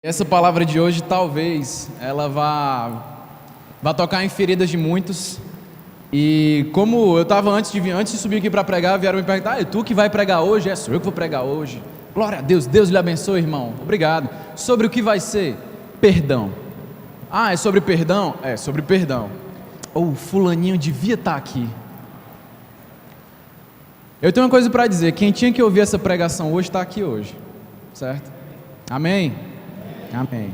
Essa palavra de hoje talvez ela vá tocar em feridas de muitos. E como eu estava antes de subir aqui para pregar, vieram me perguntar: é tu que vai pregar hoje? É, sou eu que vou pregar hoje. Glória a Deus, Deus lhe abençoe, irmão. Obrigado. Sobre o que vai ser? Perdão. Ah, é sobre perdão? É sobre perdão. O fulaninho devia estar aqui. Eu tenho uma coisa para dizer: quem tinha que ouvir essa pregação hoje está aqui hoje, certo? Amém? Amém.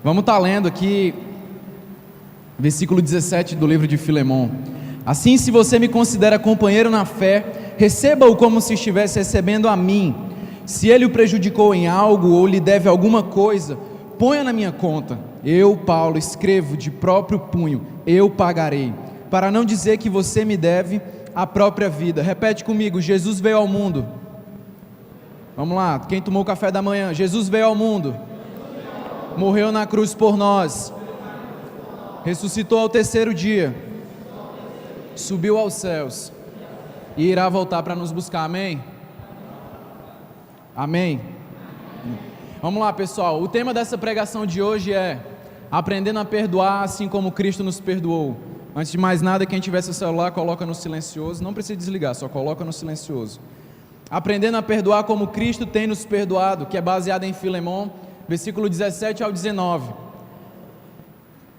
Vamos estar lendo aqui versículo 17 do livro de Filemão. Assim, se você me considera companheiro na fé, receba-o como se estivesse recebendo a mim. Se ele o prejudicou em algo ou lhe deve alguma coisa, ponha na minha conta. Eu, Paulo, escrevo de próprio punho: eu pagarei, para não dizer que você me deve a própria vida. Repete comigo: Jesus veio ao mundo. Vamos lá, quem tomou o café da manhã? Jesus veio ao mundo, morreu na cruz por nós, ressuscitou ao terceiro dia, subiu aos céus e irá voltar para nos buscar. Amém? Amém? Vamos lá, pessoal, o tema dessa pregação de hoje é aprendendo a perdoar assim como Cristo nos perdoou. Antes de mais nada, quem tiver seu celular, coloca no silencioso. Não precisa desligar, só coloca no silencioso. Aprendendo a perdoar como Cristo tem nos perdoado, que é baseado em Filemão, versículo 17 ao 19.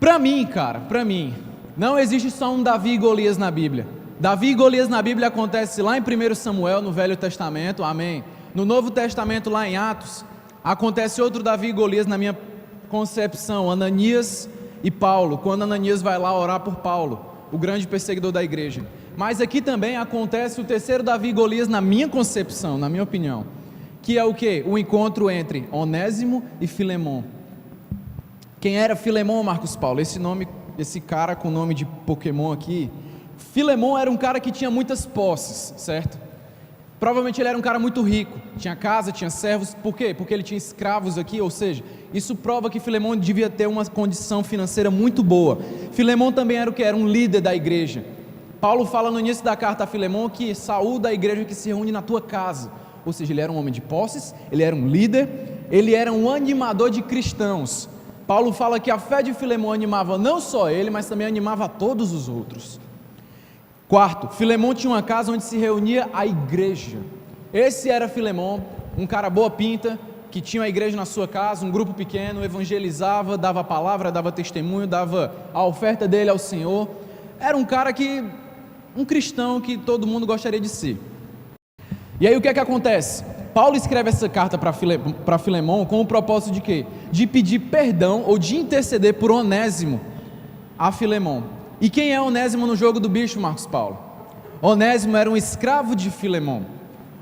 Para mim, não existe só um Davi e Golias na Bíblia. Davi e Golias na Bíblia acontece lá em 1 Samuel, no Velho Testamento, amém. No Novo Testamento, lá em Atos, acontece outro Davi e Golias na minha concepção, Ananias e Paulo, quando Ananias vai lá orar por Paulo, o grande perseguidor da igreja. Mas aqui também acontece o terceiro Davi e Golias na minha concepção, na minha opinião, que é o quê? O encontro entre Onésimo e Filemão. Quem era Filemão, Marcos Paulo? Esse cara com o nome de Pokémon aqui. Filemão era um cara que tinha muitas posses, certo? Provavelmente ele era um cara muito rico, tinha casa, tinha servos. Por quê? Porque ele tinha escravos aqui, ou seja, isso prova que Filemão devia ter uma condição financeira muito boa. Filemão também era o que? Era um líder da igreja. Paulo fala no início da carta a Filemão que saúda a igreja que se reúne na tua casa. Ou seja, ele era um homem de posses, ele era um líder, ele era um animador de cristãos. Paulo fala que a fé de Filemão animava não só ele, mas também animava a todos os outros. Quarto, Filemão tinha uma casa onde se reunia a igreja. Esse era Filemão, um cara boa pinta, que tinha a igreja na sua casa, um grupo pequeno, evangelizava, dava a palavra, dava testemunho, dava a oferta dele ao Senhor. Era um cara um cristão que todo mundo gostaria de ser. E aí o que é que acontece? Paulo escreve essa carta para Filemão com o propósito de quê? De pedir perdão ou de interceder por Onésimo a Filemão. E quem é Onésimo no jogo do bicho, Marcos Paulo? Onésimo era um escravo de Filemão.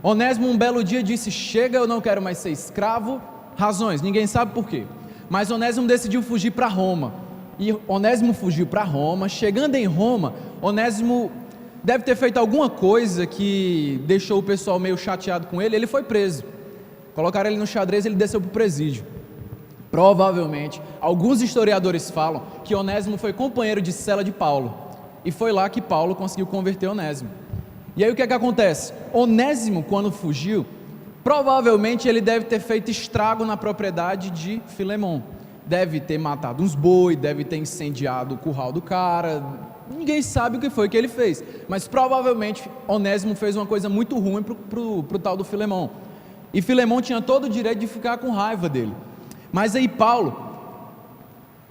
Onésimo um belo dia disse: chega, eu não quero mais ser escravo. Razões, ninguém sabe por quê. Mas Onésimo decidiu fugir para Roma. E Onésimo fugiu para Roma. Chegando em Roma, Onésimo deve ter feito alguma coisa que deixou o pessoal meio chateado com ele. Ele foi preso, colocaram ele no xadrez e ele desceu para o presídio. Provavelmente, alguns historiadores falam que Onésimo foi companheiro de cela de Paulo, e foi lá que Paulo conseguiu converter Onésimo. E aí o que é que acontece? Onésimo, quando fugiu, provavelmente ele deve ter feito estrago na propriedade de Filemão. Deve ter matado uns boi, deve ter incendiado o curral do cara. Ninguém sabe o que foi que ele fez, mas provavelmente Onésimo fez uma coisa muito ruim pro tal do Filemão, e Filemão tinha todo o direito de ficar com raiva dele. Mas aí Paulo,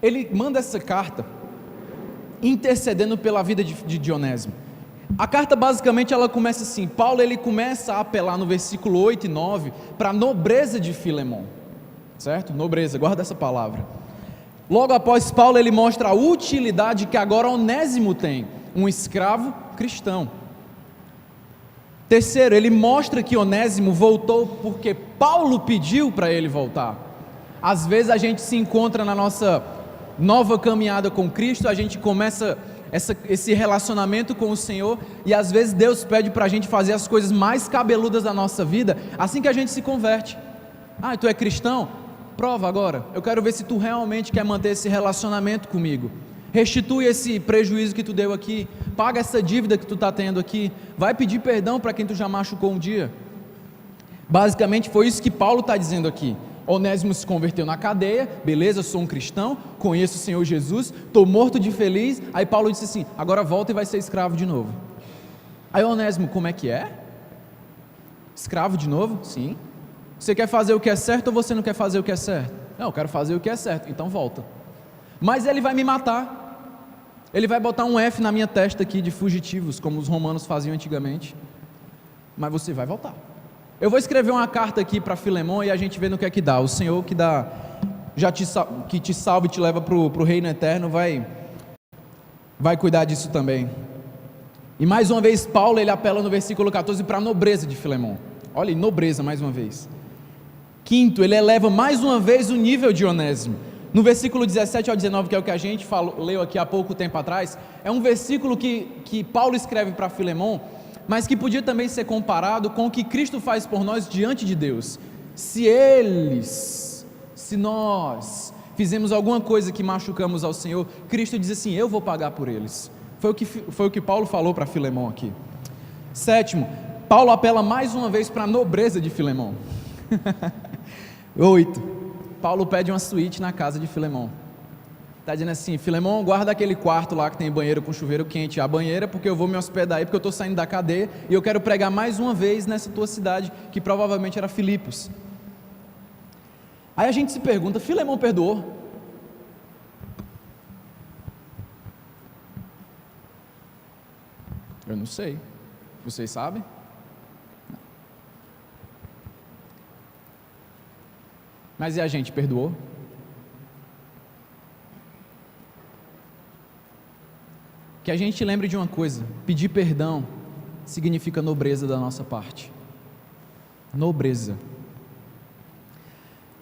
ele manda essa carta intercedendo pela vida de Onésimo. A carta basicamente ela começa assim. Paulo ele começa a apelar no versículo 8 e 9 para a nobreza de Filemão, certo? Nobreza, guarda essa palavra. Logo após Paulo ele mostra a utilidade que agora Onésimo tem, um escravo cristão. Terceiro, ele mostra que Onésimo voltou porque Paulo pediu para ele voltar. Às vezes a gente se encontra na nossa nova caminhada com Cristo, a gente começa esse relacionamento com o Senhor, e às vezes Deus pede para a gente fazer as coisas mais cabeludas da nossa vida, assim que a gente se converte. Ah, tu é cristão? Prova agora, eu quero ver se tu realmente quer manter esse relacionamento comigo. Restitui esse prejuízo que tu deu aqui, paga essa dívida que tu está tendo aqui, vai pedir perdão para quem tu já machucou um dia. Basicamente foi isso que Paulo está dizendo aqui. Onésimo se converteu na cadeia, beleza, eu sou um cristão, conheço o Senhor Jesus, estou morto de feliz. Aí Paulo disse assim: agora volta e vai ser escravo de novo. Aí Onésimo: como é que é? Escravo de novo? Sim. Você quer fazer o que é certo ou você não quer fazer o que é certo? Não, eu quero fazer o que é certo, então volta. Mas ele vai me matar, ele vai botar um F na minha testa aqui de fugitivos, como os romanos faziam antigamente, mas você vai voltar. Eu vou escrever uma carta aqui para Filemão e a gente vê no que é que dá. O Senhor que dá, que te salva e te leva para o reino eterno, vai cuidar disso também. E mais uma vez Paulo, ele apela no versículo 14 para a nobreza de Filemão. Olha aí, nobreza mais uma vez. Quinto, ele eleva mais uma vez o nível de Onésimo. No versículo 17 ao 19, que é o que a gente leu aqui há pouco tempo atrás, é um versículo que Paulo escreve para Filemão, mas que podia também ser comparado com o que Cristo faz por nós diante de Deus. Se nós fizemos alguma coisa que machucamos ao Senhor, Cristo diz assim: eu vou pagar por eles. Foi o que Paulo falou para Filemão aqui. Sétimo, Paulo apela mais uma vez para a nobreza de Filemão. 8, Paulo pede uma suíte na casa de Filemão. Está dizendo assim: Filemão, guarda aquele quarto lá que tem banheiro com chuveiro quente, a banheira, porque eu vou me hospedar aí, porque eu estou saindo da cadeia e eu quero pregar mais uma vez nessa tua cidade, que provavelmente era Filipos. Aí a gente se pergunta: Filemão perdoou? Eu não sei. Vocês sabem? Não. Mas e a gente, perdoou? Que a gente lembre de uma coisa: pedir perdão significa nobreza da nossa parte. Nobreza.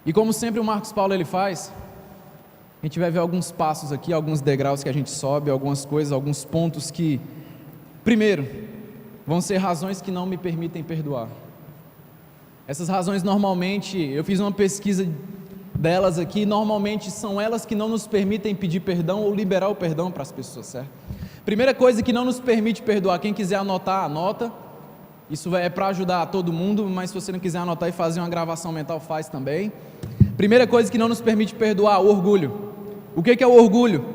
E como sempre o Marcos Paulo ele faz, a gente vai ver alguns passos aqui, alguns degraus que a gente sobe, algumas coisas, alguns pontos que, primeiro, vão ser razões que não me permitem perdoar. Essas razões normalmente, eu fiz uma pesquisa delas aqui, normalmente são elas que não nos permitem pedir perdão ou liberar o perdão para as pessoas, certo? Primeira coisa que não nos permite perdoar, quem quiser anotar, anota. Isso é para ajudar todo mundo, mas se você não quiser anotar e fazer uma gravação mental, faz também. Primeira coisa que não nos permite perdoar, o orgulho. O que é o orgulho?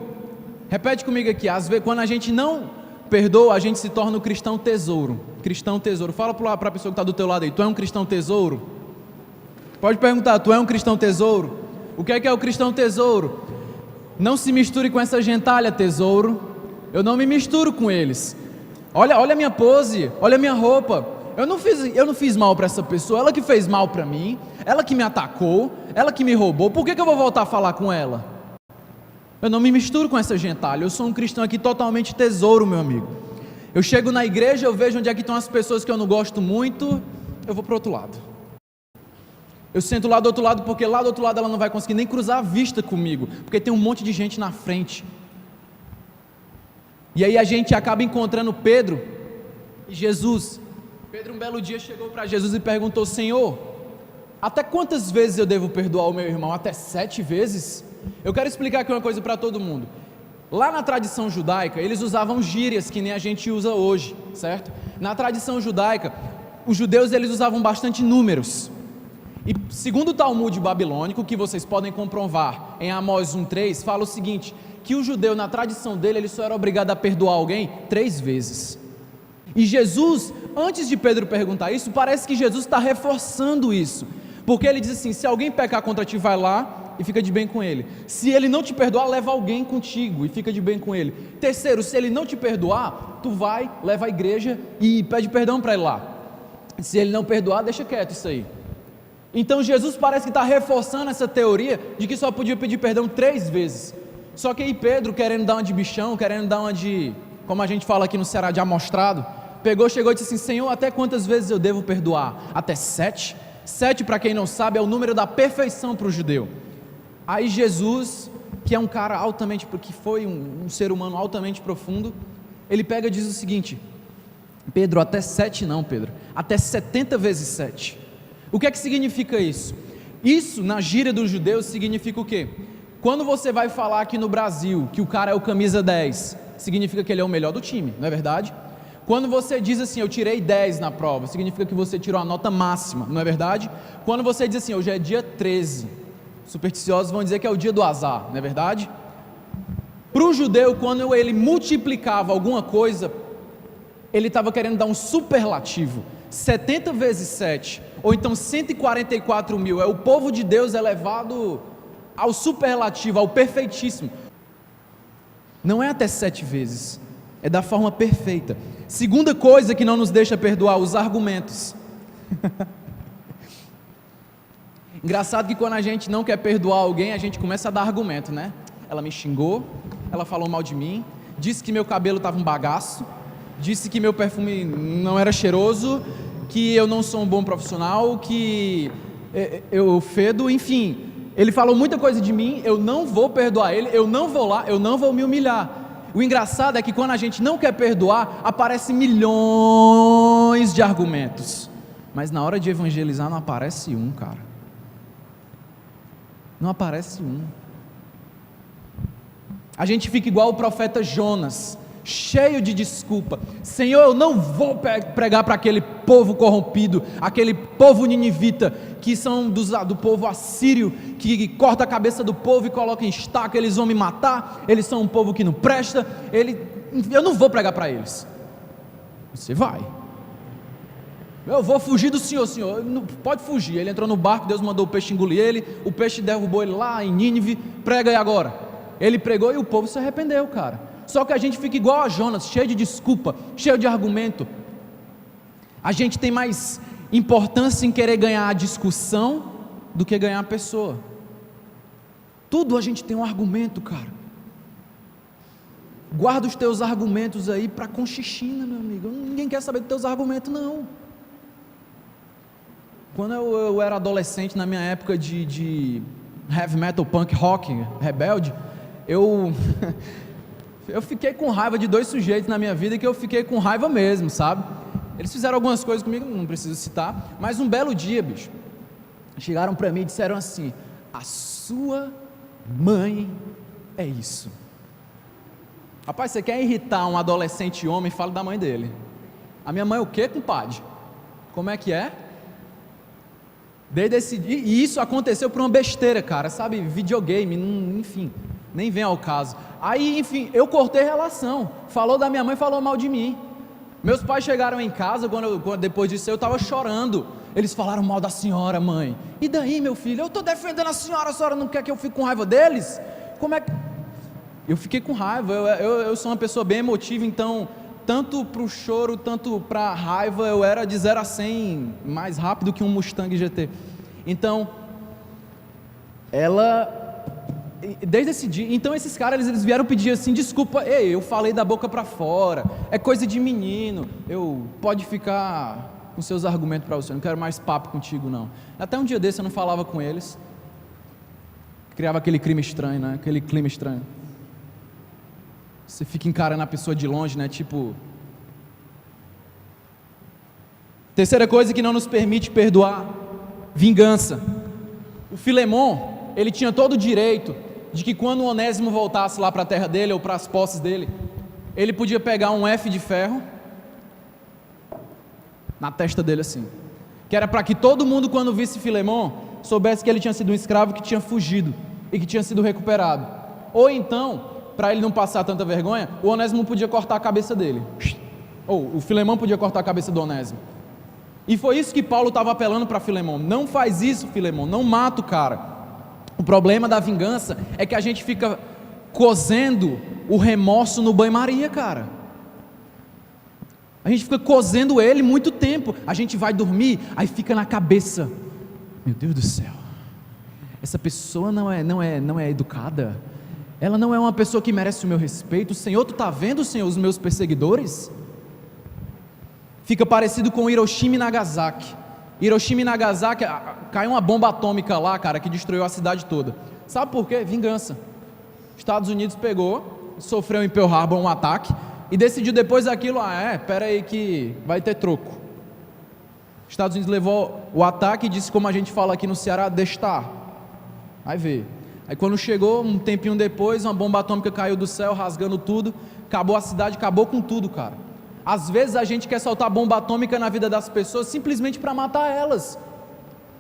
Repete comigo aqui: às vezes, quando a gente não perdoa, a gente se torna um cristão tesouro. Cristão tesouro. Fala para a pessoa que está do teu lado aí: tu é um cristão tesouro? Pode perguntar: tu é um cristão tesouro? O que é o cristão tesouro? Não se misture com essa gentalha, tesouro. Eu não me misturo com eles. Olha a minha pose, olha a minha roupa. Eu não fiz mal para essa pessoa, ela que fez mal para mim, ela que me atacou, ela que me roubou. Por que eu vou voltar a falar com ela? Eu não me misturo com essa gentalha. Eu sou um cristão aqui totalmente tesouro, meu amigo. Eu chego na igreja, eu vejo onde é que estão as pessoas que eu não gosto muito, eu vou para o outro lado. Eu sento lá do outro lado, porque lá do outro lado ela não vai conseguir nem cruzar a vista comigo, porque tem um monte de gente na frente. E aí a gente acaba encontrando Pedro e Jesus. Pedro um belo dia chegou para Jesus e perguntou: Senhor, até quantas vezes eu devo perdoar o meu irmão? Até 7 vezes? Eu quero explicar aqui uma coisa para todo mundo. Lá na tradição judaica, eles usavam gírias que nem a gente usa hoje, certo? Na tradição judaica, os judeus eles usavam bastante números. E segundo o Talmud babilônico, que vocês podem comprovar em Amós 1:3, fala o seguinte: que o judeu, na tradição dele, ele só era obrigado a perdoar alguém 3 vezes. E Jesus, antes de Pedro perguntar isso, parece que Jesus está reforçando isso, porque ele diz assim: se alguém pecar contra ti, vai lá e fica de bem com ele. Se ele não te perdoar, leva alguém contigo e fica de bem com ele. Terceiro, se ele não te perdoar, tu vai, leva a igreja e pede perdão para ele lá. Se ele não perdoar, deixa quieto isso aí. Então Jesus parece que está reforçando essa teoria de que só podia pedir perdão 3 vezes. Só que aí Pedro, querendo dar uma de bichão, querendo dar uma de, como a gente fala aqui no Ceará, de amostrado, chegou e disse assim: Senhor, até quantas vezes eu devo perdoar? Até 7? 7, para quem não sabe, é o número da perfeição para o judeu. Aí Jesus, que é um cara altamente, porque foi um ser humano altamente profundo, ele pega e diz o seguinte: Pedro, até 7 não, Pedro, até 70 vezes 7. O que é que significa isso? Isso, na gíria dos judeus, significa o quê? Quando você vai falar aqui no Brasil que o cara é o camisa 10, significa que ele é o melhor do time, não é verdade? Quando você diz assim, eu tirei 10 na prova, significa que você tirou a nota máxima, não é verdade? Quando você diz assim, hoje é dia 13, supersticiosos vão dizer que é o dia do azar, não é verdade? Para o judeu, quando ele multiplicava alguma coisa, ele estava querendo dar um superlativo, 70 vezes 7, ou então 144 mil, é o povo de Deus elevado ao superlativo, ao perfeitíssimo. Não é até 7 vezes, é da forma perfeita. Segunda coisa que não nos deixa perdoar, os argumentos. Engraçado que quando a gente não quer perdoar alguém, a gente começa a dar argumento, né? Ela me xingou, ela falou mal de mim, disse que meu cabelo estava um bagaço, disse que meu perfume não era cheiroso, que eu não sou um bom profissional, que eu fedo, enfim. Ele falou muita coisa de mim, eu não vou perdoar ele, eu não vou lá, eu não vou me humilhar. O engraçado é que quando a gente não quer perdoar, aparecem milhões de argumentos, mas na hora de evangelizar não aparece um, cara. Não aparece um. A gente fica igual o profeta Jonas, cheio de desculpa. Senhor, eu não vou pregar para aquele povo corrompido, aquele povo ninivita, que são do povo assírio, que corta a cabeça do povo e coloca em estaca, eles vão me matar, eles são um povo que não presta, eu não vou pregar para eles. Você vai. Eu vou fugir do Senhor, pode fugir. Ele entrou no barco, Deus mandou o peixe engolir ele, o peixe derrubou ele lá em Nínive, prega aí agora. Ele pregou e o povo se arrependeu, cara. Só que a gente fica igual a Jonas, cheio de desculpa, cheio de argumento. A gente tem mais importância em querer ganhar a discussão do que ganhar a pessoa. Tudo a gente tem um argumento, cara. Guarda os teus argumentos aí para Conchichina, meu amigo. Ninguém quer saber dos teus argumentos, não. Quando eu era adolescente, na minha época de heavy metal, punk rock, rebelde, eu fiquei com raiva de 2 sujeitos na minha vida que eu fiquei com raiva mesmo, sabe? Eles fizeram algumas coisas comigo, não preciso citar, mas um belo dia, bicho, chegaram para mim e disseram assim: a sua mãe é isso. Rapaz, você quer irritar um adolescente homem, fala da mãe dele. A minha mãe é o quê, compadre? Como é que é? Desde esse dia, e isso aconteceu por uma besteira, cara, sabe, videogame, enfim, nem vem ao caso. Aí, enfim, eu cortei relação, falou da minha mãe, falou mal de mim. Meus pais chegaram em casa, depois disso eu estava chorando, eles falaram mal da senhora, mãe. E daí, meu filho, eu estou defendendo a senhora não quer que eu fique com raiva deles? Como é que... Eu fiquei com raiva, eu sou uma pessoa bem emotiva, então... tanto para o choro, tanto para a raiva, eu era de 0 a 100 mais rápido que um Mustang GT. Então, desde esse dia, então esses caras, eles vieram pedir assim, desculpa, ei, eu falei da boca para fora, é coisa de menino, pode ficar com seus argumentos para você, não quero mais papo contigo não. Até um dia desse eu não falava com eles, criava aquele clima estranho, né? Aquele clima estranho. Você fica encarando a pessoa de longe, né? Tipo... Terceira coisa que não nos permite perdoar: vingança. O Filemon, ele tinha todo o direito de que quando o Onésimo voltasse lá para a terra dele, ou para as posses dele, ele podia pegar um F de ferro na testa dele assim, que era para que todo mundo, quando visse Filemon, soubesse que ele tinha sido um escravo que tinha fugido e que tinha sido recuperado. Ou então, para ele não passar tanta vergonha, o Onésimo podia cortar a cabeça dele, ou o Filemão podia cortar a cabeça do Onésimo. E foi isso que Paulo estava apelando para Filemão: não faz isso, Filemão, não mata o cara. O problema da vingança é que a gente fica cozendo o remorso no banho-maria, cara. A gente fica cozendo ele muito tempo. A gente vai dormir, aí fica na cabeça: meu Deus do céu, essa pessoa não é educada, ela não é uma pessoa que merece o meu respeito. Senhor, tu está vendo, Senhor, os meus perseguidores? Fica parecido com Hiroshima e Nagasaki. Hiroshima e Nagasaki, caiu uma bomba atômica lá, cara, que destruiu a cidade toda. Sabe por quê? Vingança. Estados Unidos pegou, sofreu em Pearl Harbor um ataque e decidiu depois daquilo: espera aí que vai ter troco. Estados Unidos levou o ataque e disse, como a gente fala aqui no Ceará, deixa estar. Vai ver. Aí quando chegou, um tempinho depois, uma bomba atômica caiu do céu, rasgando tudo, acabou a cidade, acabou com tudo, cara. Às vezes a gente quer soltar bomba atômica na vida das pessoas simplesmente para matar elas.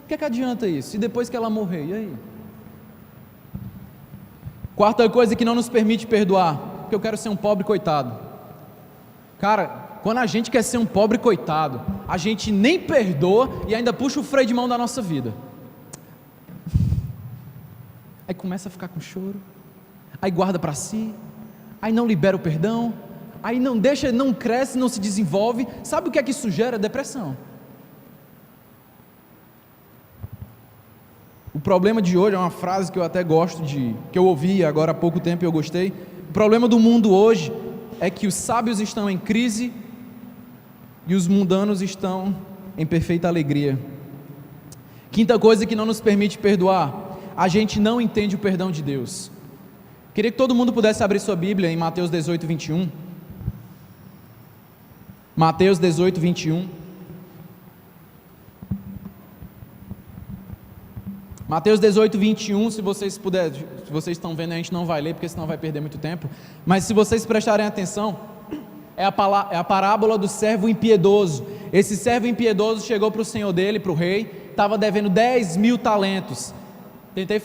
O que é que adianta isso? E depois que ela morrer, e aí? Quarta coisa que não nos permite perdoar, porque eu quero ser um pobre coitado. Cara, quando a gente quer ser um pobre coitado, a gente nem perdoa e ainda puxa o freio de mão da nossa vida. Aí começa a ficar com choro, aí guarda para si, aí não libera o perdão, aí não deixa, não cresce, não se desenvolve. Sabe o que é que isso gera? Depressão. O problema de hoje é uma frase que eu até gosto que eu ouvi agora há pouco tempo e eu gostei. O problema do mundo hoje é que os sábios estão em crise e os mundanos estão em perfeita alegria. Quinta coisa que não nos permite perdoar, a gente não entende o perdão de Deus. Queria que todo mundo pudesse abrir sua Bíblia em Mateus 18, 21. Mateus 18, 21. Mateus 18, 21, se vocês puderem, se vocês estão vendo, a gente não vai ler, porque senão vai perder muito tempo, mas se vocês prestarem atenção, é a parábola do servo impiedoso. Esse servo impiedoso chegou para o senhor dele, para o rei, estava devendo 10.000 talentos, tentei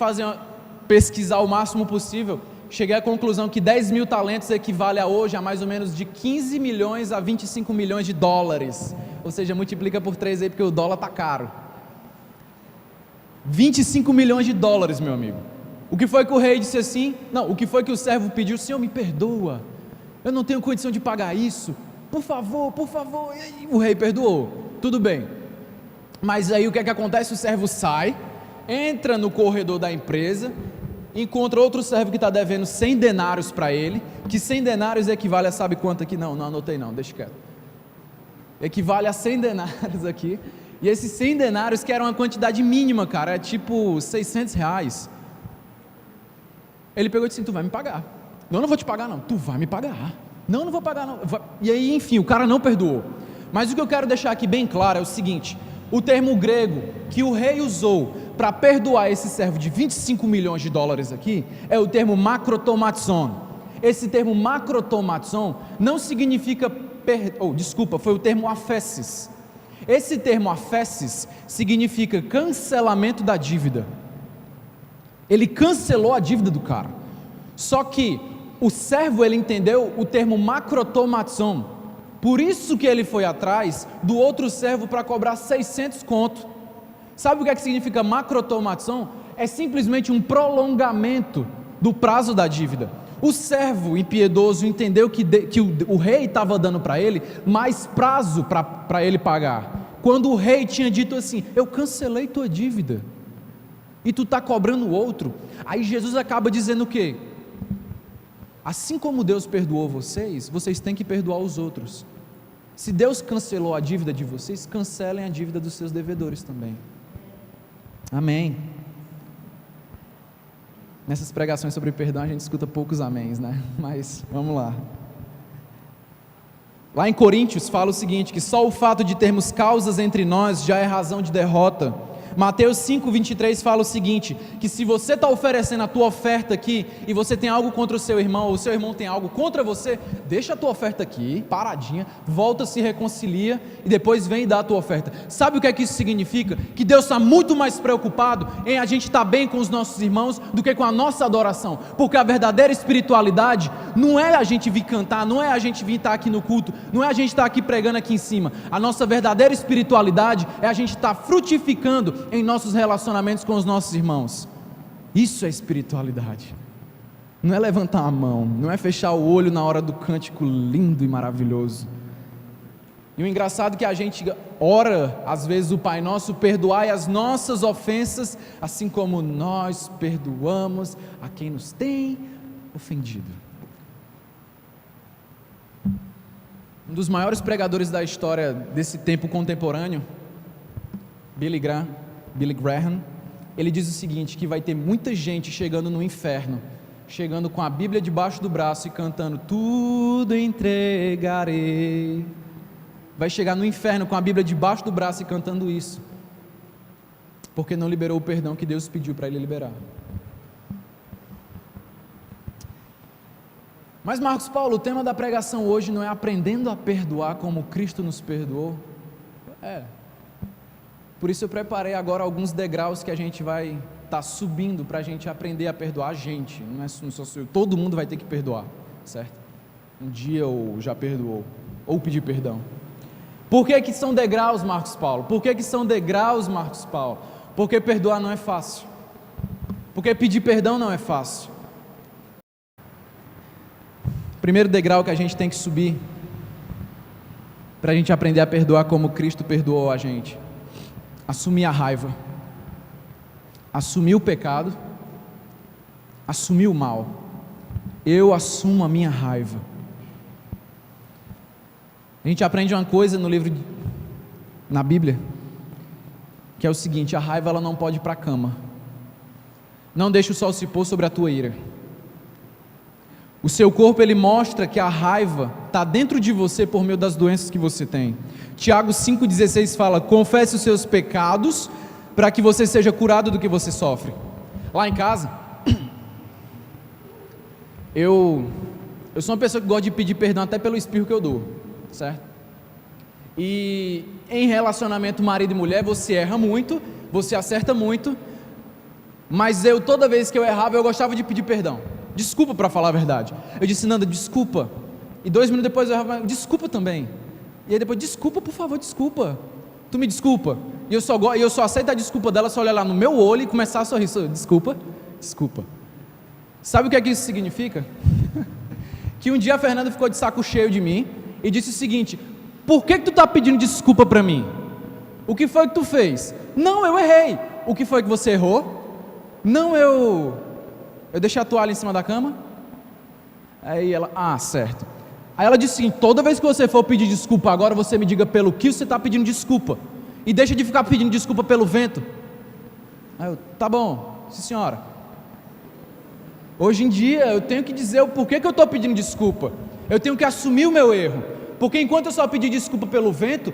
pesquisar o máximo possível, cheguei à conclusão que 10.000 talentos equivale a hoje a mais ou menos de 15 milhões a 25 milhões de dólares, ou seja, multiplica por 3 aí, porque o dólar está caro. 25 milhões de dólares, meu amigo. O que foi que o rei disse assim? Não, o que foi que o servo pediu? Senhor, me perdoa, eu não tenho condição de pagar isso, por favor, por favor. E aí, o rei perdoou, tudo bem. Mas aí o que é que acontece? O servo sai, entra no corredor da empresa, encontra outro servo que está devendo 100 denários para ele, que 100 denários equivale a sabe quanto aqui? Não anotei não, deixa quieto. Equivale a 100 denários aqui. E esses 100 denários, que era uma quantidade mínima, cara, é tipo 600 reais. Ele pegou e disse assim: tu vai me pagar. Não vou te pagar não. Tu vai me pagar. Não vou pagar não. E aí, enfim, o cara não perdoou. Mas o que eu quero deixar aqui bem claro é o seguinte: o termo grego que o rei usou para perdoar esse servo de 25 milhões de dólares aqui, é o termo makrotomatson. Esse termo makrotomatson não significa, foi o termo afesis. Esse termo afesis significa cancelamento da dívida. Ele cancelou a dívida do cara. Só que o servo, ele entendeu o termo makrotomatson. Por isso que ele foi atrás do outro servo para cobrar 600 conto. Sabe o que é que significa makrotomatson? É simplesmente um prolongamento do prazo da dívida. O servo impiedoso entendeu que o rei estava dando para ele mais prazo para ele pagar, quando o rei tinha dito assim: eu cancelei tua dívida, e tu está cobrando outro. Aí Jesus acaba dizendo o quê? Assim como Deus perdoou vocês, vocês têm que perdoar os outros. Se Deus cancelou a dívida de vocês, cancelem a dívida dos seus devedores também. Amém. Nessas pregações sobre perdão a gente escuta poucos améns, né? Mas vamos lá. Lá em Coríntios fala o seguinte, que só o fato de termos causas entre nós já é razão de derrota. Mateus 5:23 fala o seguinte, que se você está oferecendo a tua oferta aqui, e você tem algo contra o seu irmão, ou o seu irmão tem algo contra você, deixa a tua oferta aqui, paradinha, volta, se reconcilia, e depois vem e dá a tua oferta. Sabe o que é que isso significa? Que Deus está muito mais preocupado em a gente estar bem com os nossos irmãos, do que com a nossa adoração, porque a verdadeira espiritualidade, não é a gente vir cantar, não é a gente vir estar aqui no culto, não é a gente estar aqui pregando aqui em cima. A nossa verdadeira espiritualidade é a gente estar frutificando em nossos relacionamentos com os nossos irmãos. Isso é espiritualidade. Não é levantar a mão, não é fechar o olho na hora do cântico lindo e maravilhoso. E o engraçado é que a gente ora às vezes o Pai Nosso: perdoai as nossas ofensas, assim como nós perdoamos a quem nos tem ofendido. Um dos maiores pregadores da história desse tempo contemporâneo, Billy Graham, ele diz o seguinte, que vai ter muita gente chegando no inferno, chegando com a Bíblia debaixo do braço e cantando: tudo entregarei. Vai chegar no inferno com a Bíblia debaixo do braço e cantando isso, porque não liberou o perdão que Deus pediu para ele liberar. Mas Marcos Paulo, o tema da pregação hoje não é aprendendo a perdoar como Cristo nos perdoou? Por isso eu preparei agora alguns degraus que a gente vai estar subindo para a gente aprender a perdoar a gente. Não só eu, todo mundo vai ter que perdoar, certo? Um dia ou já perdoou, ou pedir perdão. Por que são degraus, Marcos Paulo? Por que são degraus, Marcos Paulo? Porque perdoar não é fácil. Porque pedir perdão não é fácil. O primeiro degrau que a gente tem que subir para a gente aprender a perdoar como Cristo perdoou a gente: assumir a raiva, assumir o pecado, assumir o mal. Eu assumo a minha raiva. A gente aprende uma coisa no livro, na Bíblia, que é o seguinte: a raiva ela não pode ir para a cama. Não deixe o sol se pôr sobre a tua ira. O seu corpo ele mostra que a raiva está dentro de você por meio das doenças que você tem. Tiago 5,16 fala: confesse os seus pecados para que você seja curado do que você sofre. Lá em casa, eu sou uma pessoa que gosta de pedir perdão até pelo espirro que eu dou, certo? E em relacionamento marido e mulher, você erra muito, você acerta muito, mas toda vez que eu errava, eu gostava de pedir perdão. Desculpa, para falar a verdade. Eu disse: Nanda, desculpa. E 2 minutos depois eu errava: desculpa também. E aí depois: desculpa, por favor, desculpa. Tu me desculpa. E eu só aceito a desculpa dela se olhar lá no meu olho e começar a sorrir. Desculpa, desculpa. Sabe o que é que isso significa? Que um dia a Fernanda ficou de saco cheio de mim e disse o seguinte: por que tu está pedindo desculpa para mim? O que foi que tu fez? Não, eu errei. O que foi que você errou? Não, eu deixei a toalha em cima da cama. Aí ela: certo. Aí ela disse assim: toda vez que você for pedir desculpa agora, você me diga pelo que você está pedindo desculpa, e deixa de ficar pedindo desculpa pelo vento. Aí eu: tá bom, sim senhora. Hoje em dia eu tenho que dizer o porquê que eu estou pedindo desculpa. Eu tenho que assumir o meu erro, porque enquanto eu só pedir desculpa pelo vento,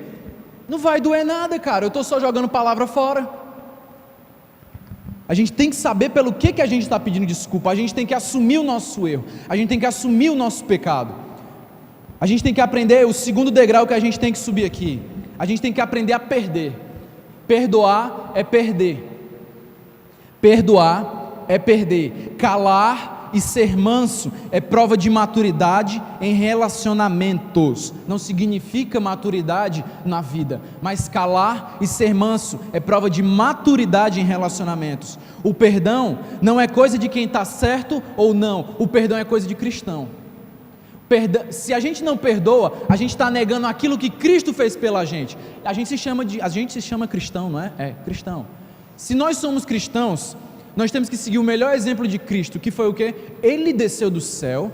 não vai doer nada, cara. Eu estou só jogando palavra fora. A gente tem que saber pelo que a gente está pedindo desculpa. A gente tem que assumir o nosso erro. A gente tem que assumir o nosso pecado. A gente tem que aprender, o segundo degrau que a gente tem que subir aqui, a gente tem que aprender a perder. Perdoar é perder. Perdoar é perder. Calar e ser manso é prova de maturidade em relacionamentos. Não significa maturidade na vida, mas calar e ser manso é prova de maturidade em relacionamentos. O perdão não é coisa de quem está certo ou não. O perdão é coisa de cristão. Se a gente não perdoa, a gente está negando aquilo que Cristo fez pela gente. A gente se chama cristão, não é? É, cristão. Se nós somos cristãos, nós temos que seguir o melhor exemplo de Cristo, que foi o quê? Ele desceu do céu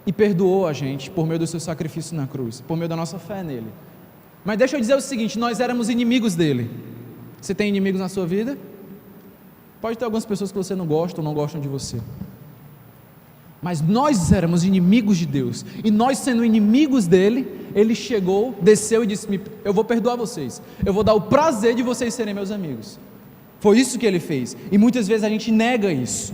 e perdoou a gente por meio do seu sacrifício na cruz, por meio da nossa fé nele. Mas deixa eu dizer o seguinte: nós éramos inimigos dele. Você tem inimigos na sua vida? Pode ter algumas pessoas que você não gosta ou não gostam de você, mas nós éramos inimigos de Deus, e nós sendo inimigos dele, ele chegou, desceu e disse: eu vou perdoar vocês, eu vou dar o prazer de vocês serem meus amigos. Foi isso que ele fez, e muitas vezes a gente nega isso.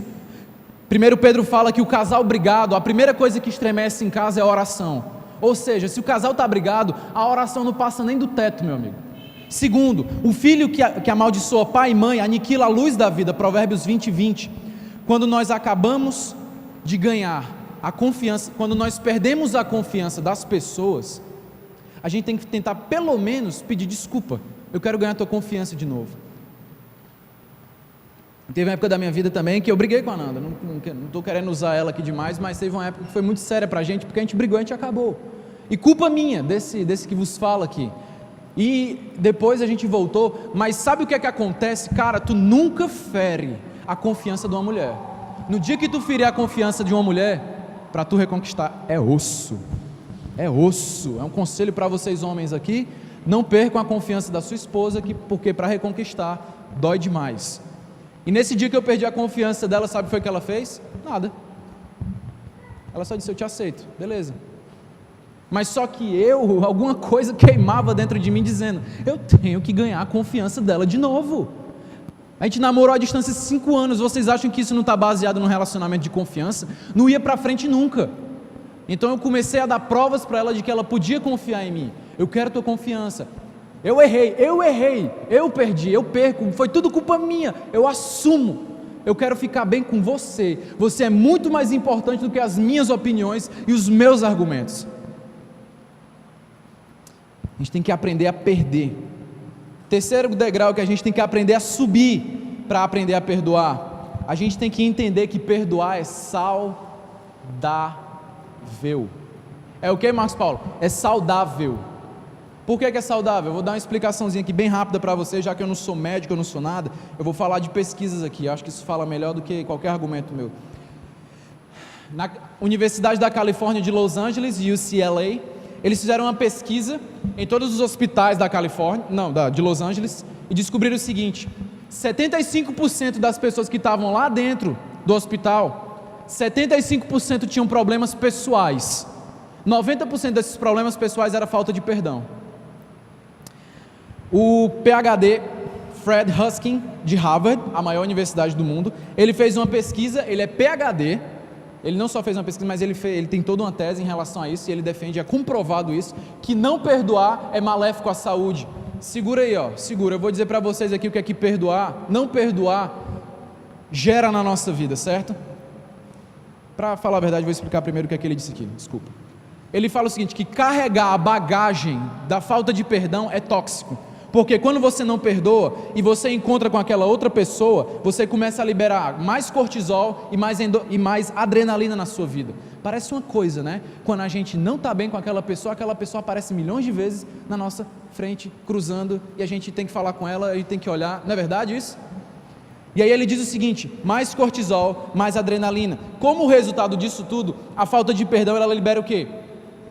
1 Pedro fala que o casal brigado, a primeira coisa que estremece em casa é a oração. Ou seja, se o casal está brigado, a oração não passa nem do teto, meu amigo. Segundo, o filho que amaldiçoa pai e mãe aniquila a luz da vida, Provérbios 20:20. Quando nós acabamos de ganhar a confiança, quando nós perdemos a confiança das pessoas, a gente tem que tentar pelo menos pedir desculpa. Eu quero ganhar a tua confiança de novo. Teve uma época da minha vida também que eu briguei com a Nanda, não estou querendo usar ela aqui demais, mas teve uma época que foi muito séria para a gente, porque a gente brigou, a gente acabou, e culpa minha, desse que vos fala aqui, e depois a gente voltou. Mas sabe o que é que acontece? Cara, tu nunca fere a confiança de uma mulher. No dia que tu ferir a confiança de uma mulher, para tu reconquistar, é osso, é um conselho para vocês homens aqui: não percam a confiança da sua esposa, porque para reconquistar, dói demais. E nesse dia que eu perdi a confiança dela, sabe o que foi que ela fez? Nada. Ela só disse: eu te aceito, beleza. Mas só que alguma coisa queimava dentro de mim, dizendo: eu tenho que ganhar a confiança dela de novo. A gente namorou à distância 5 anos, vocês acham que isso não está baseado num relacionamento de confiança? Não ia para frente nunca. Então eu comecei a dar provas para ela de que ela podia confiar em mim. Eu quero tua confiança. Eu errei, eu perdi, eu perco, foi tudo culpa minha, eu assumo. Eu quero ficar bem com você. Você é muito mais importante do que as minhas opiniões e os meus argumentos. A gente tem que aprender a perder. Terceiro degrau que a gente tem que aprender a subir para aprender a perdoar. A gente tem que entender que perdoar é saudável. É o que, Marcos Paulo? É saudável. Por que é saudável? Eu vou dar uma explicaçãozinha aqui bem rápida para você, já que eu não sou médico, eu não sou nada. Eu vou falar de pesquisas aqui, eu acho que isso fala melhor do que qualquer argumento meu. Na Universidade da Califórnia de Los Angeles, UCLA, eles fizeram uma pesquisa em todos os hospitais da Califórnia, de Los Angeles, e descobriram o seguinte: 75% das pessoas que estavam lá dentro do hospital, 75% tinham problemas pessoais. 90% desses problemas pessoais era falta de perdão. O PhD Fred Huskin, de Harvard, a maior universidade do mundo, ele fez uma pesquisa, ele é PhD, ele não só fez uma pesquisa, mas ele tem toda uma tese em relação a isso, e ele defende, é comprovado isso, que não perdoar é maléfico à saúde. Segura aí, segura, eu vou dizer para vocês aqui o que é que perdoar, não perdoar, gera na nossa vida, certo? Para falar a verdade, vou explicar primeiro o que é que ele disse aqui, desculpa. Ele fala o seguinte, que carregar a bagagem da falta de perdão é tóxico. Porque quando você não perdoa e você encontra com aquela outra pessoa, você começa a liberar mais cortisol e mais adrenalina na sua vida. Parece uma coisa, né? Quando a gente não está bem com aquela pessoa aparece milhões de vezes na nossa frente, cruzando, e a gente tem que falar com ela e tem que olhar. Não é verdade isso? E aí ele diz o seguinte: mais cortisol, mais adrenalina. Como resultado disso tudo, a falta de perdão, ela libera o quê?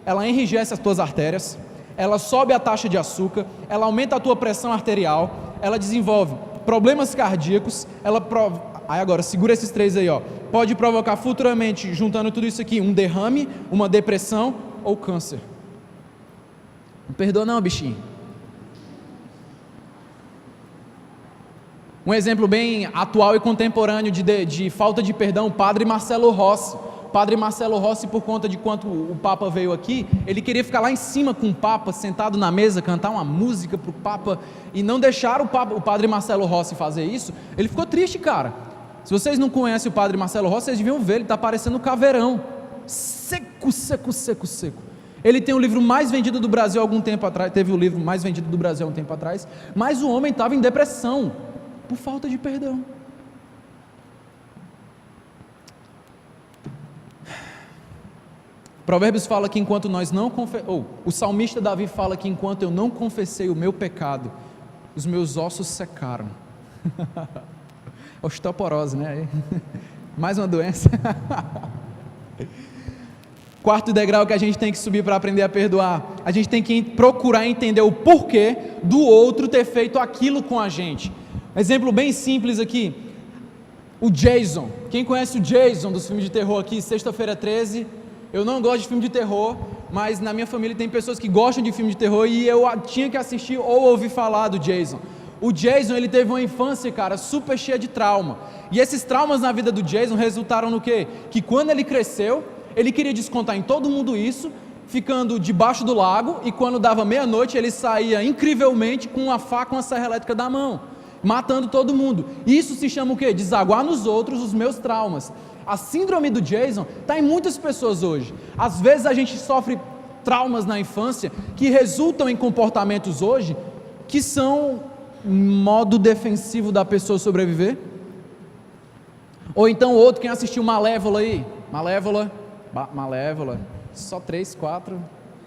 Ela enrijece as tuas artérias, ela sobe a taxa de açúcar, ela aumenta a tua pressão arterial, ela desenvolve problemas cardíacos, aí agora, segura esses três aí, pode provocar futuramente, juntando tudo isso aqui, um derrame, uma depressão ou câncer. Não perdoa não, bichinho. Um exemplo bem atual e contemporâneo de falta de perdão, o padre Marcelo Rossi. Padre Marcelo Rossi, por conta de quanto o Papa veio aqui, ele queria ficar lá em cima com o Papa, sentado na mesa, cantar uma música para o Papa, e não deixaram o Padre Marcelo Rossi fazer isso. Ele ficou triste, cara. Se vocês não conhecem o Padre Marcelo Rossi, vocês deviam ver, ele está parecendo um caveirão, seco. Ele tem o livro mais vendido do Brasil há algum tempo atrás, teve o livro mais vendido do Brasil há um tempo atrás, mas o homem estava em depressão, por falta de perdão. Provérbios fala que enquanto nós não o salmista Davi fala que enquanto eu não confessei o meu pecado, os meus ossos secaram. Osteoporose, né? Mais uma doença. Quarto degrau que a gente tem que subir para aprender a perdoar. A gente tem que procurar entender o porquê do outro ter feito aquilo com a gente. Exemplo bem simples aqui. O Jason. Quem conhece o Jason dos filmes de terror aqui? Sexta-feira 13. Eu não gosto de filme de terror, mas na minha família tem pessoas que gostam de filme de terror e eu tinha que assistir ou ouvir falar do Jason. O Jason, ele teve uma infância, cara, super cheia de trauma. E esses traumas na vida do Jason resultaram no quê? Que quando ele cresceu, ele queria descontar em todo mundo isso, ficando debaixo do lago, e quando dava meia-noite ele saía incrivelmente com uma faca e uma serra elétrica na mão, matando todo mundo. Isso se chama o quê? Desaguar nos outros os meus traumas. A síndrome do Jason está em muitas pessoas hoje. Às vezes a gente sofre traumas na infância que resultam em comportamentos hoje que são modo defensivo da pessoa sobreviver. Ou então outro, quem assistiu Malévola aí? Malévola, só 3, 4.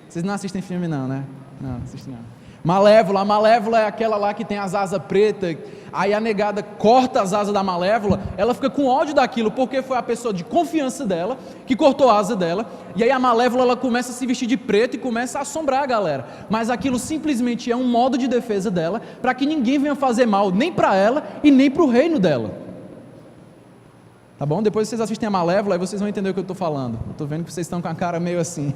Vocês não assistem filme não, né? Não assistem não. Malévola, a Malévola é aquela lá que tem as asas pretas, aí a negada corta as asas da Malévola, ela fica com ódio daquilo, porque foi a pessoa de confiança dela, que cortou a asa dela, e aí a Malévola ela começa a se vestir de preto e começa a assombrar a galera, mas aquilo simplesmente é um modo de defesa dela, para que ninguém venha fazer mal, nem para ela e nem para o reino dela. Tá bom? Depois vocês assistem a Malévola, aí vocês vão entender o que eu estou falando. Eu estou vendo que vocês estão com a cara meio assim.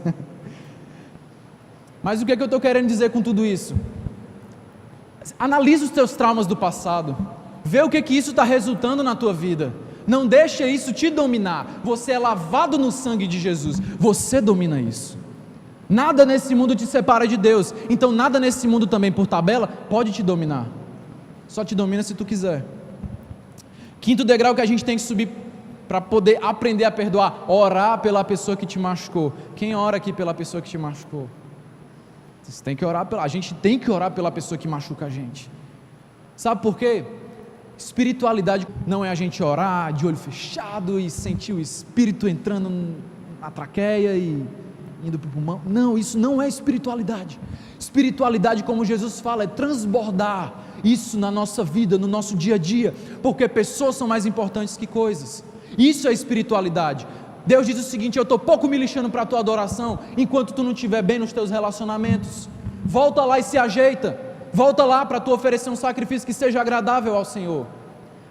Mas o que é que eu estou querendo dizer com tudo isso? Analisa os teus traumas do passado, vê o que isso está resultando na tua vida, Não deixa isso te dominar. Você é lavado no sangue de Jesus. Você domina isso. Nada nesse mundo te separa de Deus. Então nada nesse mundo também, por tabela, pode te dominar. Só te domina se tu quiser. Quinto degrau que a gente tem que subir para poder aprender a perdoar: orar pela pessoa que te machucou. Quem ora aqui pela pessoa que te machucou? Você tem que orar a gente tem que orar pela pessoa que machuca a gente. Sabe por quê? Espiritualidade não é a gente orar de olho fechado e sentir o Espírito entrando na traqueia e indo para o pulmão. Não, isso não é espiritualidade. Espiritualidade, como Jesus fala, é transbordar isso na nossa vida, no nosso dia a dia, porque pessoas são mais importantes que coisas. Isso é espiritualidade. Deus diz o seguinte: eu estou pouco me lixando para a tua adoração, enquanto tu não estiver bem nos teus relacionamentos. Volta lá e se ajeita. Volta lá para tu oferecer um sacrifício que seja agradável ao Senhor.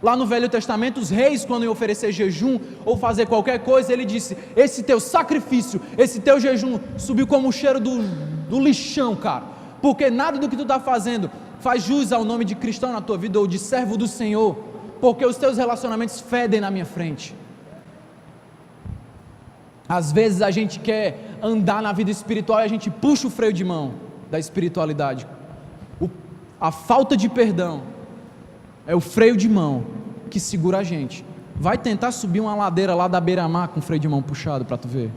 Lá no Velho Testamento, os reis, quando iam oferecer jejum ou fazer qualquer coisa, ele disse: esse teu sacrifício, esse teu jejum subiu como o cheiro do lixão, cara, porque nada do que tu está fazendo faz jus ao nome de cristão na tua vida ou de servo do Senhor, porque os teus relacionamentos fedem na minha frente. Às vezes a gente quer andar na vida espiritual e a gente puxa o freio de mão da espiritualidade. A falta de perdão é o freio de mão que segura a gente. Vai tentar subir uma ladeira lá da beira-mar com o freio de mão puxado para tu ver.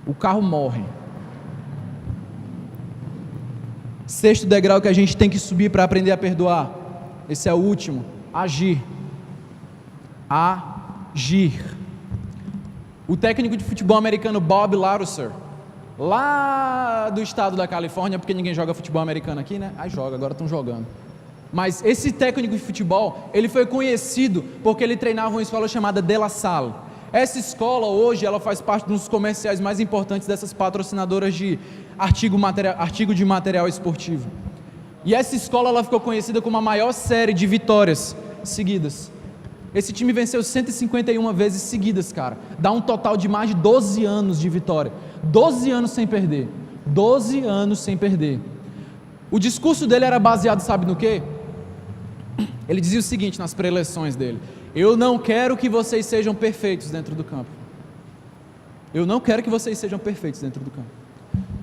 O carro morre. Sexto degrau que a gente tem que subir para aprender a perdoar. Esse é o último. Agir. Agir. O técnico de futebol americano Bob Louser, lá do estado da Califórnia, porque ninguém joga futebol americano aqui, né? Aí joga, agora estão jogando. Mas esse técnico de futebol, ele foi conhecido porque ele treinava uma escola chamada De La Salle. Essa escola hoje, ela faz parte dos comerciais mais importantes dessas patrocinadoras de artigo de material esportivo. E essa escola, ela ficou conhecida como a maior série de vitórias seguidas. Esse time venceu 151 vezes seguidas, cara. Dá um total de mais de 12 anos de vitória. 12 anos sem perder. 12 anos sem perder. O discurso dele era baseado, sabe no quê? Ele dizia o seguinte nas preleções dele: eu não quero que vocês sejam perfeitos dentro do campo. Eu não quero que vocês sejam perfeitos dentro do campo.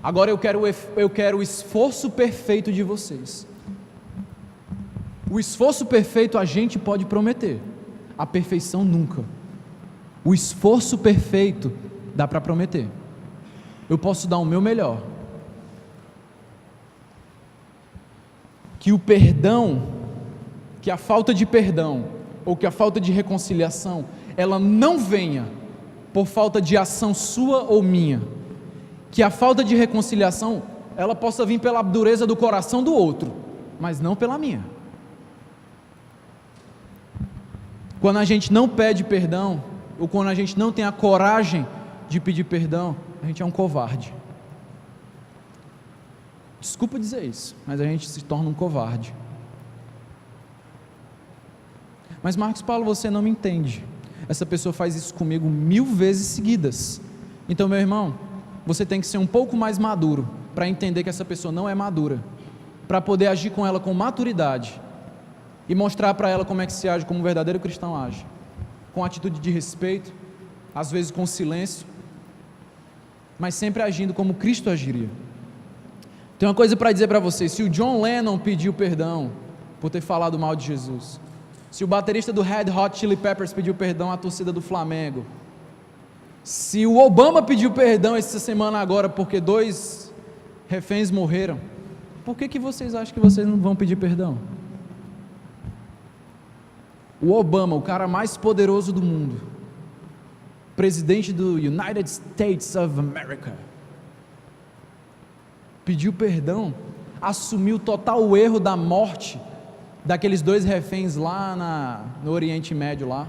Agora eu quero o esforço perfeito de vocês. O esforço perfeito a gente pode prometer. A perfeição nunca. O esforço perfeito dá para prometer. Eu posso dar o meu melhor. Que o perdão, que a falta de perdão, ou que a falta de reconciliação, ela não venha por falta de ação sua ou minha. Que a falta de reconciliação, ela possa vir pela dureza do coração do outro, mas não pela minha. Quando a gente não pede perdão, ou quando a gente não tem a coragem de pedir perdão, a gente é um covarde. Desculpa dizer isso, mas a gente se torna um covarde. Mas Marcos Paulo, você não me entende. Essa pessoa faz isso comigo 1000 vezes seguidas. Então, meu irmão, você tem que ser um pouco mais maduro para entender que essa pessoa não é madura, para poder agir com ela com maturidade e mostrar para ela como é que se age, como um verdadeiro cristão age, com atitude de respeito, às vezes com silêncio, mas sempre agindo como Cristo agiria. Tem uma coisa para dizer para vocês: se o John Lennon pediu perdão por ter falado mal de Jesus, se o baterista do Red Hot Chili Peppers pediu perdão à torcida do Flamengo, se o Obama pediu perdão essa semana agora porque 2 reféns morreram, por que vocês acham que vocês não vão pedir perdão? O Obama, o cara mais poderoso do mundo, presidente do United States of America, pediu perdão, assumiu total o erro da morte daqueles 2 reféns lá no Oriente Médio lá.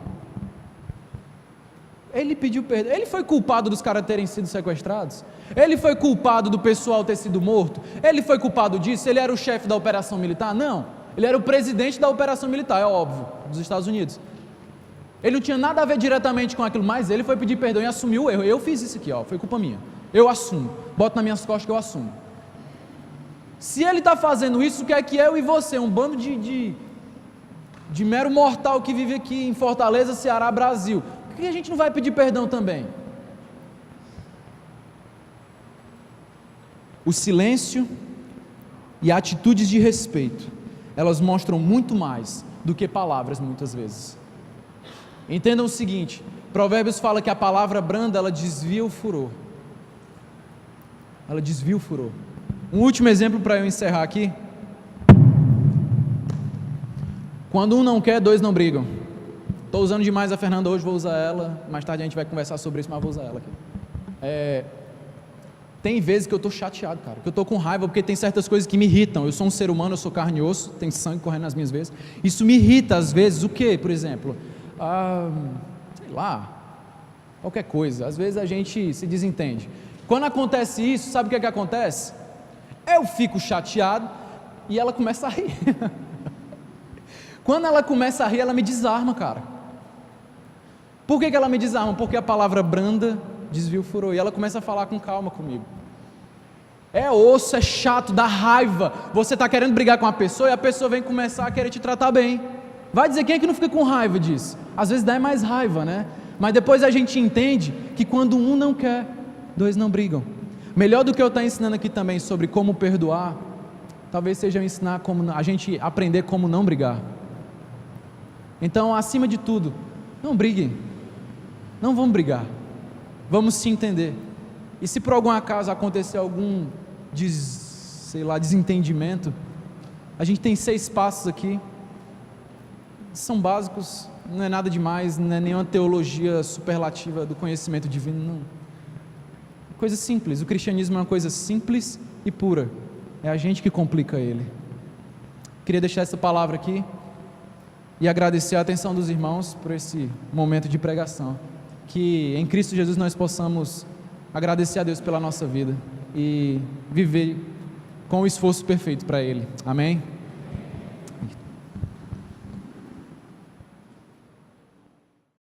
Ele pediu perdão. Ele foi culpado dos caras terem sido sequestrados? Ele foi culpado do pessoal ter sido morto? Ele foi culpado disso? Ele era o chefe da operação militar? Não. Ele era o presidente da operação militar, é óbvio, dos Estados Unidos. Ele não tinha nada a ver diretamente com aquilo, mas ele foi pedir perdão e assumiu o erro. Eu fiz isso aqui, foi culpa minha. Eu assumo. Boto nas minhas costas que eu assumo. Se ele está fazendo isso, o que é que eu e você, um bando de de mero mortal que vive aqui em Fortaleza, Ceará, Brasil, por que a gente não vai pedir perdão também? O silêncio e atitudes de respeito, elas mostram muito mais do que palavras muitas vezes. Entendam o seguinte, Provérbios fala que a palavra branda, ela desvia o furor. Ela desvia o furor. Um último exemplo para eu encerrar aqui. Quando um não quer, dois não brigam. Estou usando demais a Fernanda hoje, vou usar ela. Mais tarde a gente vai conversar sobre isso, mas vou usar ela aqui. Tem vezes que eu estou chateado, cara, que eu estou com raiva, porque tem certas coisas que me irritam. Eu sou um ser humano, eu sou carne e osso, tem sangue correndo nas minhas veias. Isso me irrita às vezes. O quê, por exemplo? Sei lá, qualquer coisa. Às vezes a gente se desentende. Quando acontece isso, sabe o que acontece? Eu fico chateado e ela começa a rir. Quando ela começa a rir, ela me desarma, cara. Por que ela me desarma? Porque a palavra branda desvia o furor, e ela começa a falar com calma comigo. É osso, é chato, dá raiva. Você está querendo brigar com a pessoa e a pessoa vem começar a querer te tratar bem. Vai dizer, quem é que não fica com raiva disso? Às vezes dá mais raiva, né? Mas depois a gente entende que quando um não quer, dois não brigam. Melhor do que eu estar ensinando aqui também sobre como perdoar, talvez seja eu ensinar como a gente aprender como não brigar. Então, acima de tudo, não briguem. Não vamos brigar. Vamos se entender. E se por algum acaso acontecer algum desentendimento, a gente tem 6 passos aqui. São básicos, não é nada demais, não é nenhuma teologia superlativa do conhecimento divino, não. Coisa simples. O cristianismo é uma coisa simples e pura. É a gente que complica ele. Queria deixar essa palavra aqui e agradecer a atenção dos irmãos por esse momento de pregação. Que em Cristo Jesus nós possamos agradecer a Deus pela nossa vida e viver com o esforço perfeito para Ele. Amém?